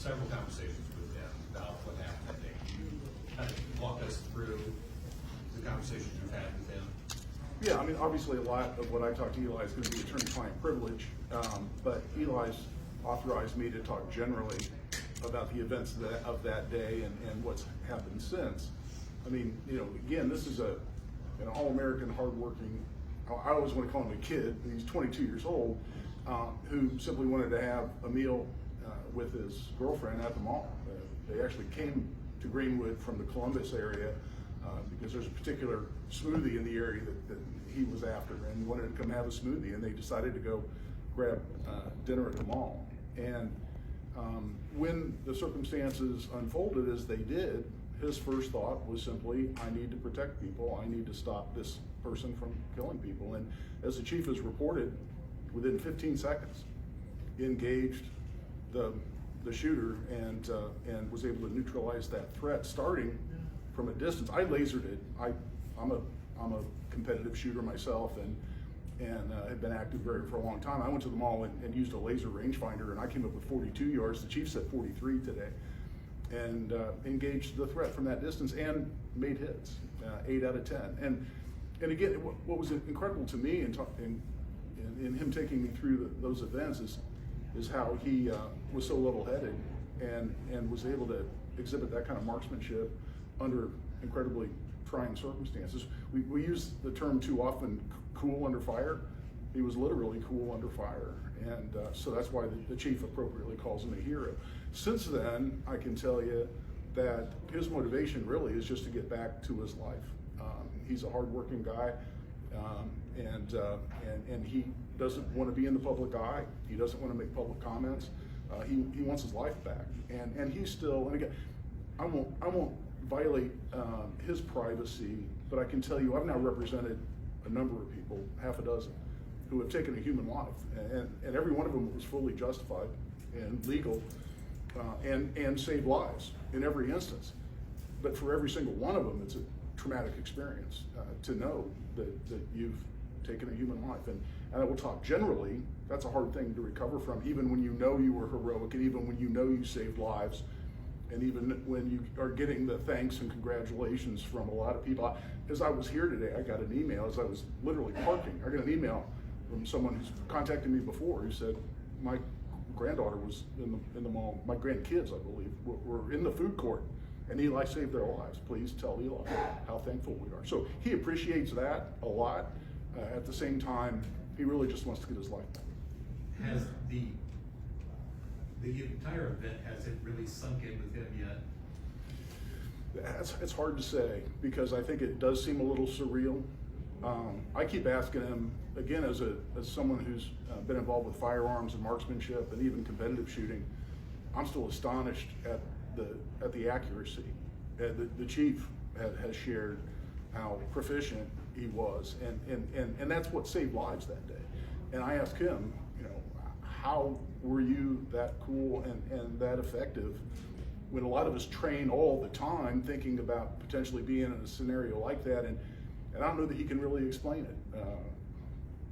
several conversations with them about what happened that day. Can you kind of walk us through the conversations you've had with them? Yeah, I mean, obviously a lot of what I talk to Eli is going to be attorney-client privilege, but Eli's authorized me to talk generally about the events of that day and what's happened since. I mean, you know, again, this is an all-American, hardworking, I always want to call him a kid, and he's 22 years old, who simply wanted to have a meal with his girlfriend at the mall. They actually came to Greenwood from the Columbus area because there's a particular smoothie in the area that he was after, and wanted to come have a smoothie, and they decided to go grab dinner at the mall. And when the circumstances unfolded as they did, his first thought was simply, I need to protect people, I need to stop this person from killing people. And as the chief has reported, within 15 seconds, engaged the shooter and was able to neutralize that threat, starting from a distance. I lasered it. I'm a competitive shooter myself, and had been active for a long time. I went to the mall and used a laser rangefinder, and I came up with 42 yards. The chief said 43 today, and engaged the threat from that distance and made hits, 8 out of 10. And again, what was incredible to me in him taking me through those events is how he was so level-headed and was able to exhibit that kind of marksmanship under incredibly trying circumstances. We use the term too often, cool under fire. He was literally cool under fire, and so that's why the chief appropriately calls him a hero. Since then, I can tell you that his motivation really is just to get back to his life. He's a hardworking guy, and he doesn't want to be in the public eye. He doesn't want to make public comments. He wants his life back, and he's still. And again, I won't violate his privacy, but I can tell you I've now represented a number of people, half a dozen, who have taken a human life, and every one of them was fully justified and legal, and saved lives in every instance. But for every single one of them, it's a traumatic experience to know that you've taken a human life. And I will talk generally, that's a hard thing to recover from, even when you know you were heroic, and even when you know you saved lives, and even when you are getting the thanks and congratulations from a lot of people. As I was here today, I got an email as I was literally parking. I got an email from someone who's contacted me before who said, my granddaughter was in the mall, my grandkids, I believe, were in the food court, and Eli saved their lives. Please tell Eli how thankful we are. So he appreciates that a lot. At the same time, he really just wants to get his life back. Has the entire event, has it really sunk in with him yet? It's hard to say, because I think it does seem a little surreal. I keep asking him, again, as someone who's been involved with firearms and marksmanship and even competitive shooting, I'm still astonished at the accuracy. The chief has shared how proficient he was, and that's what saved lives that day. And I asked him, you know, how were you that cool and that effective when a lot of us train all the time thinking about potentially being in a scenario like that, and I don't know that he can really explain it.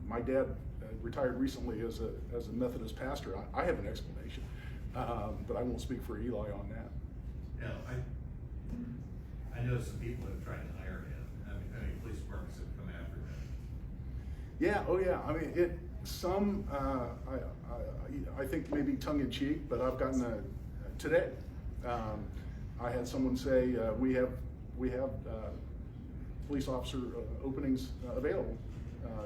My dad retired recently as a Methodist pastor. I have an explanation, but I won't speak for Eli on that. No, I know some people have tried to hire him. I mean, police departments have come after him. Yeah, oh yeah. I mean, I think maybe tongue in cheek, but I've gotten today. I had someone say we have police officer openings available.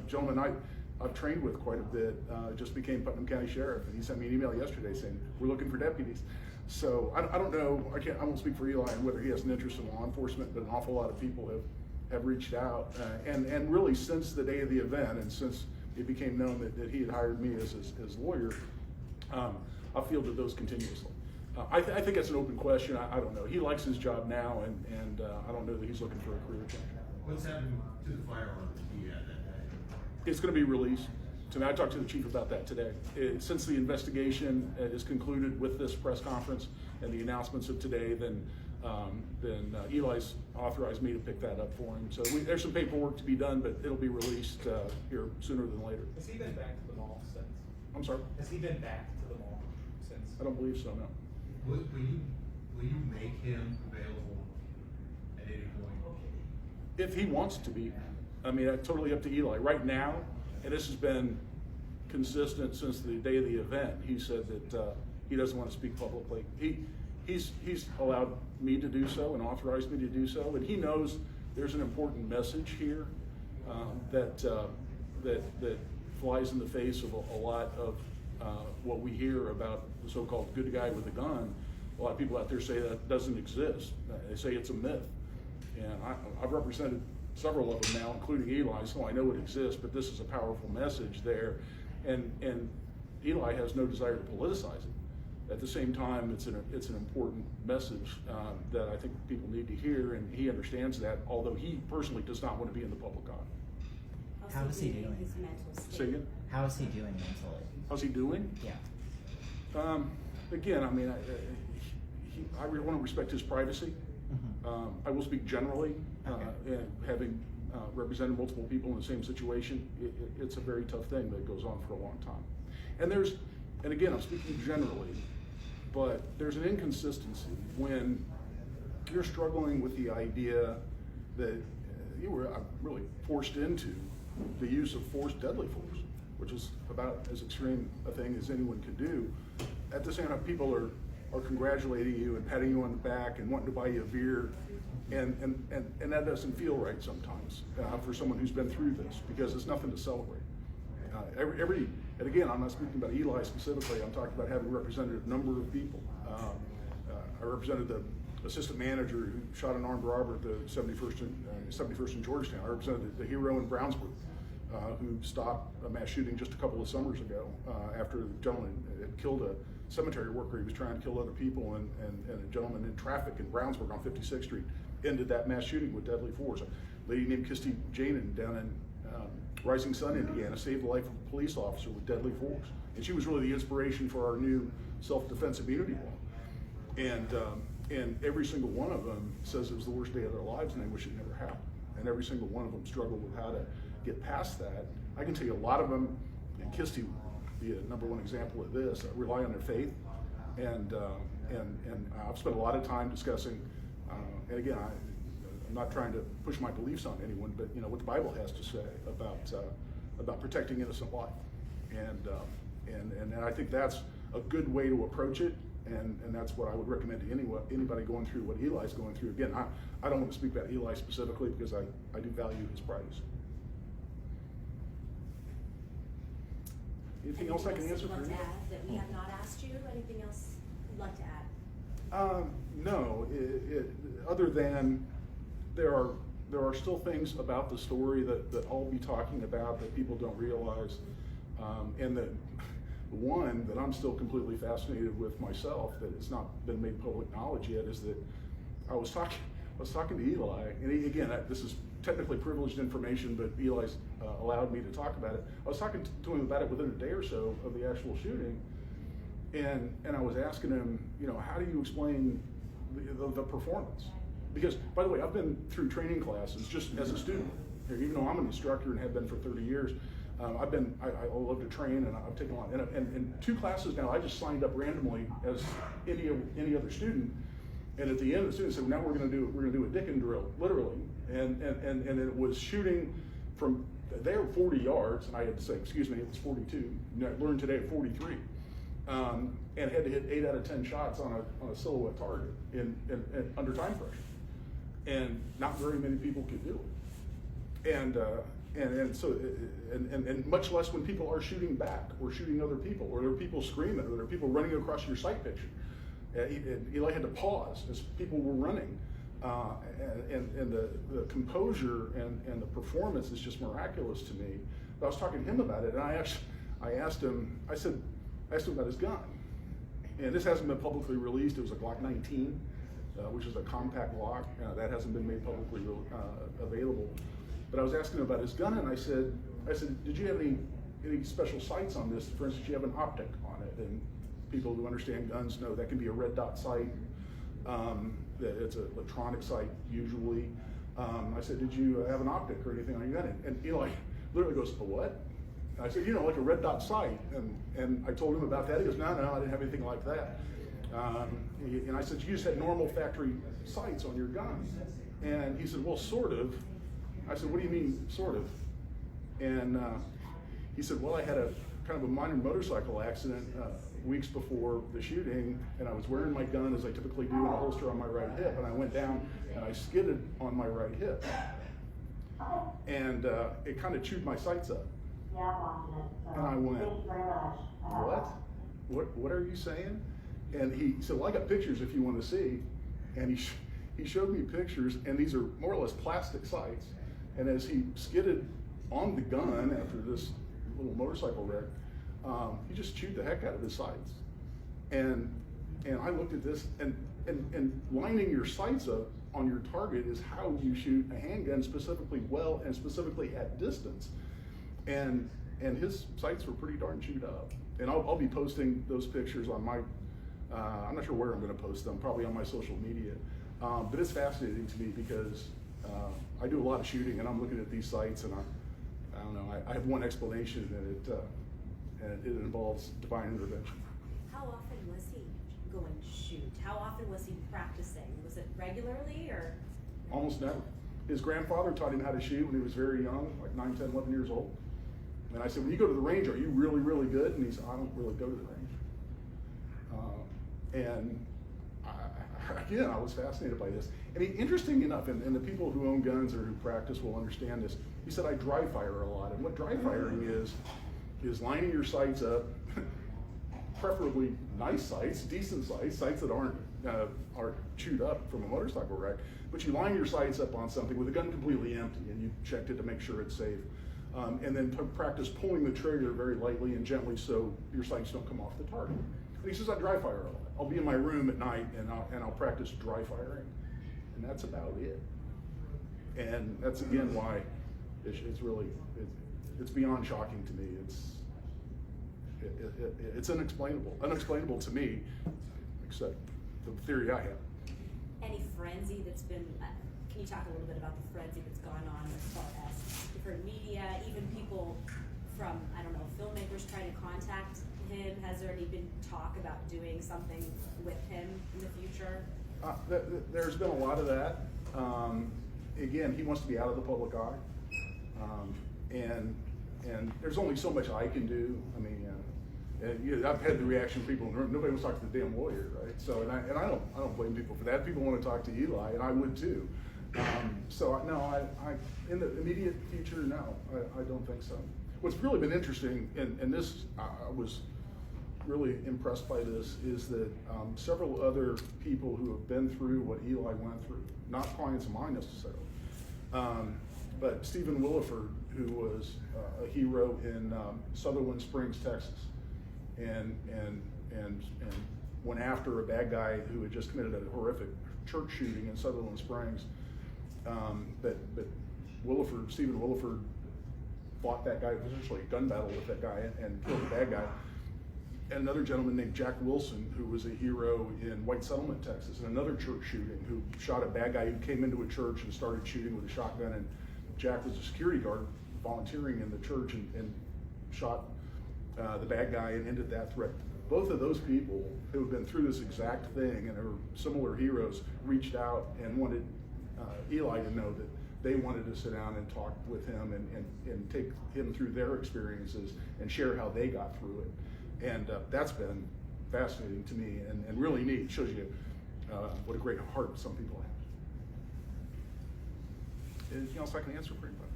Gentleman I've trained with quite a bit just became Putnam County Sheriff, and he sent me an email yesterday saying we're looking for deputies. So I don't know. I won't speak for Eli on whether he has an interest in law enforcement, but an awful lot of people have reached out, and really since the day of the event, and since it became known that he had hired me as his lawyer, I've fielded those continuously. I think that's an open question. I don't know. He likes his job now, and I don't know that he's looking for a career change. What's happened to the firearm that he had that day? It's going to be released. So I talked to the chief about that today. Since the investigation is concluded with this press conference and the announcements of today, then Eli's authorized me to pick that up for him. So there's some paperwork to be done, but it'll be released here sooner than later. Has he been back to the mall since? I'm sorry? Has he been back to the mall since? I don't believe so, no. Will you make him available at any point? If he wants to be. I mean, that's totally up to Eli. Right now, and this has been consistent since the day of the event, he said that he doesn't want to speak publicly. He's allowed me to do so and authorized me to do so, and he knows there's an important message here that flies in the face of a lot of what we hear about the so-called good guy with a gun. A lot of people out there say that doesn't exist. They say it's a myth, and I've represented several of them now, including Eli, so I know it exists, but this is a powerful message there. And Eli has no desire to politicize it. At the same time, it's an important message that I think people need to hear, and he understands that, although he personally does not want to be in the public eye. How is he doing? His mental state. Say again? How is he doing mentally? How's he doing? Yeah. Again, I mean, I really want to respect his privacy. I will speak generally, and having represented multiple people in the same situation, it's a very tough thing that goes on for a long time. And again, I'm speaking generally, but there's an inconsistency when you're struggling with the idea that you were really forced into the use of force, deadly force, which is about as extreme a thing as anyone could do. At the same time, people are congratulating you and patting you on the back and wanting to buy you a beer, and that doesn't feel right sometimes for someone who's been through this, because it's nothing to celebrate. And again, I'm not speaking about Eli specifically. I'm talking about having represented a number of people. I represented the assistant manager who shot an armed robber at the 71st in Georgetown. I represented the hero in Brownsburg who stopped a mass shooting just a couple of summers ago after the gentleman had killed a cemetery worker. He was trying to kill other people, and a gentleman in traffic in Brownsburg on 56th Street ended that mass shooting with deadly force. A lady named Kirsty Janin down in Rising Sun, Indiana, saved the life of a police officer with deadly force. And she was really the inspiration for our new self-defense immunity law. And every single one of them says it was the worst day of their lives and they wish it never happened. And every single one of them struggled with how to get past that. I can tell you a lot of them, and Kirsty would be a #1 example of this, rely on their faith. And I've spent a lot of time discussing, and again, I'm not trying to push my beliefs on anyone, but you know what the Bible has to say about protecting innocent life, and I think that's a good way to approach it, and that's what I would recommend to anybody going through what Eli's going through. Again, I don't want to speak about Eli specifically because I do value his privacy. Anything else I can answer for you? Anything else you'd like to add that we have not asked you? Anything else you'd like to add? No, other than there are still things about the story that I'll be talking about that people don't realize, and the one that I'm still completely fascinated with myself that it's not been made public knowledge yet is that I was talking to Eli, and again, this is technically privileged information, but Eli's allowed me to talk about it. I was talking to him about it within a day or so of the actual shooting, and I was asking him, you know, how do you explain the performance? Because, by the way, I've been through training classes just as a student. Even though I'm an instructor and have been for 30 years, I love to train, and I've taken on, and 2 classes now, I just signed up randomly as any other student. And at the end, the student said, well, now we're going to do a Dicken drill, literally, and it was shooting from there 40 yards, and I had to say, excuse me, it was 42. I learned today at 43, and had to hit 8 out of 10 shots on a silhouette target in under time pressure, and not very many people could do it, and so much less when people are shooting back or shooting other people, or there are people screaming, or there are people running across your sight picture. Eli had to pause as people were running, and the composure and the performance is just miraculous to me. But I was talking to him about it, and I asked him about his gun, and this hasn't been publicly released. It was a Glock 19, which is a compact Glock that hasn't been made publicly available. But I was asking him about his gun, and I said, did you have any special sights on this? For instance, you have an optic on it, and people who understand guns know that can be a red dot sight. That it's an electronic sight usually. I said, did you have an optic or anything on your gun? And Eli literally goes, a what? And I said, you know, like a red dot sight. And I told him about that. He goes, no, I didn't have anything like that. And I said, you just had normal factory sights on your gun. And he said, well, sort of. I said, what do you mean, sort of? And he said, well, I had a kind of a minor motorcycle accident weeks before the shooting, and I was wearing my gun as I typically do in a holster on my right hip, and I went down and I skidded on my right hip. And it kind of chewed my sights up. And I went, what are you saying? And he said, well, I got pictures if you want to see. And he showed me pictures, and these are more or less plastic sights. And as he skidded on the gun after this little motorcycle wreck, he just chewed the heck out of his sights. And I looked at this, and lining your sights up on your target is how you shoot a handgun specifically well and specifically at distance. And his sights were pretty darn chewed up. And I'll be posting those pictures on my, I'm not sure where I'm going to post them, probably on my social media. But it's fascinating to me because I do a lot of shooting, and I'm looking at these sites, and I don't know, I have one explanation, and it involves divine intervention. How often was he going to shoot? How often was he practicing? Was it regularly, or? Almost never. His grandfather taught him how to shoot when he was very young, like 9, 10, 11 years old. And I said, when you go to the range, are you really, really good? And he said, I don't really go to the range. Again, I was fascinated by this. And interesting enough, and the people who own guns or who practice will understand this, he said, I dry fire a lot. And what dry firing is lining your sights up, preferably nice sights, decent sights that aren't chewed up from a motorcycle wreck, but you line your sights up on something with the gun completely empty, and you checked it to make sure it's safe. And then practice pulling the trigger very lightly and gently so your sights don't come off the target. And he says, I dry fire a lot. I'll be in my room at night and I'll practice dry firing. And that's about it. And that's again why it's really, it's beyond shocking to me. It's unexplainable to me, except the theory I have. Any frenzy that's been, can you talk a little bit about the frenzy that's gone on as far as different media, even people from, I don't know, filmmakers trying to contact him? Has there any been talk about doing something with him in the future? There's been a lot of that. Again, he wants to be out of the public eye. And there's only so much I can do. I mean, I've had the reaction of people, nobody wants to talk to the damn lawyer, right? So, and I don't blame people for that. People want to talk to Eli, and I would too. So no, I in the immediate future, no, I don't think so. What's really been interesting, and this, I was really impressed by this, is that several other people who have been through what Eli went through, not clients of mine necessarily, but Stephen Williford, who was a hero in Sutherland Springs, Texas, and went after a bad guy who had just committed a horrific church shooting in Sutherland Springs. But Stephen Williford fought that guy, essentially a gun battle with that guy, and killed the bad guy. And another gentleman named Jack Wilson, who was a hero in White Settlement, Texas, in another church shooting, who shot a bad guy who came into a church and started shooting with a shotgun. And Jack was a security guard volunteering in the church and shot the bad guy and ended that threat. Both of those people who have been through this exact thing and are similar heroes reached out and wanted Eli to know that they wanted to sit down and talk with him and take him through their experiences and share how they got through it. And that's been fascinating to me and really neat. It shows you what a great heart some people have. Anything else I can answer for anybody?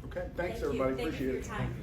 Okay, thanks everybody, appreciate it. Thank you for your time.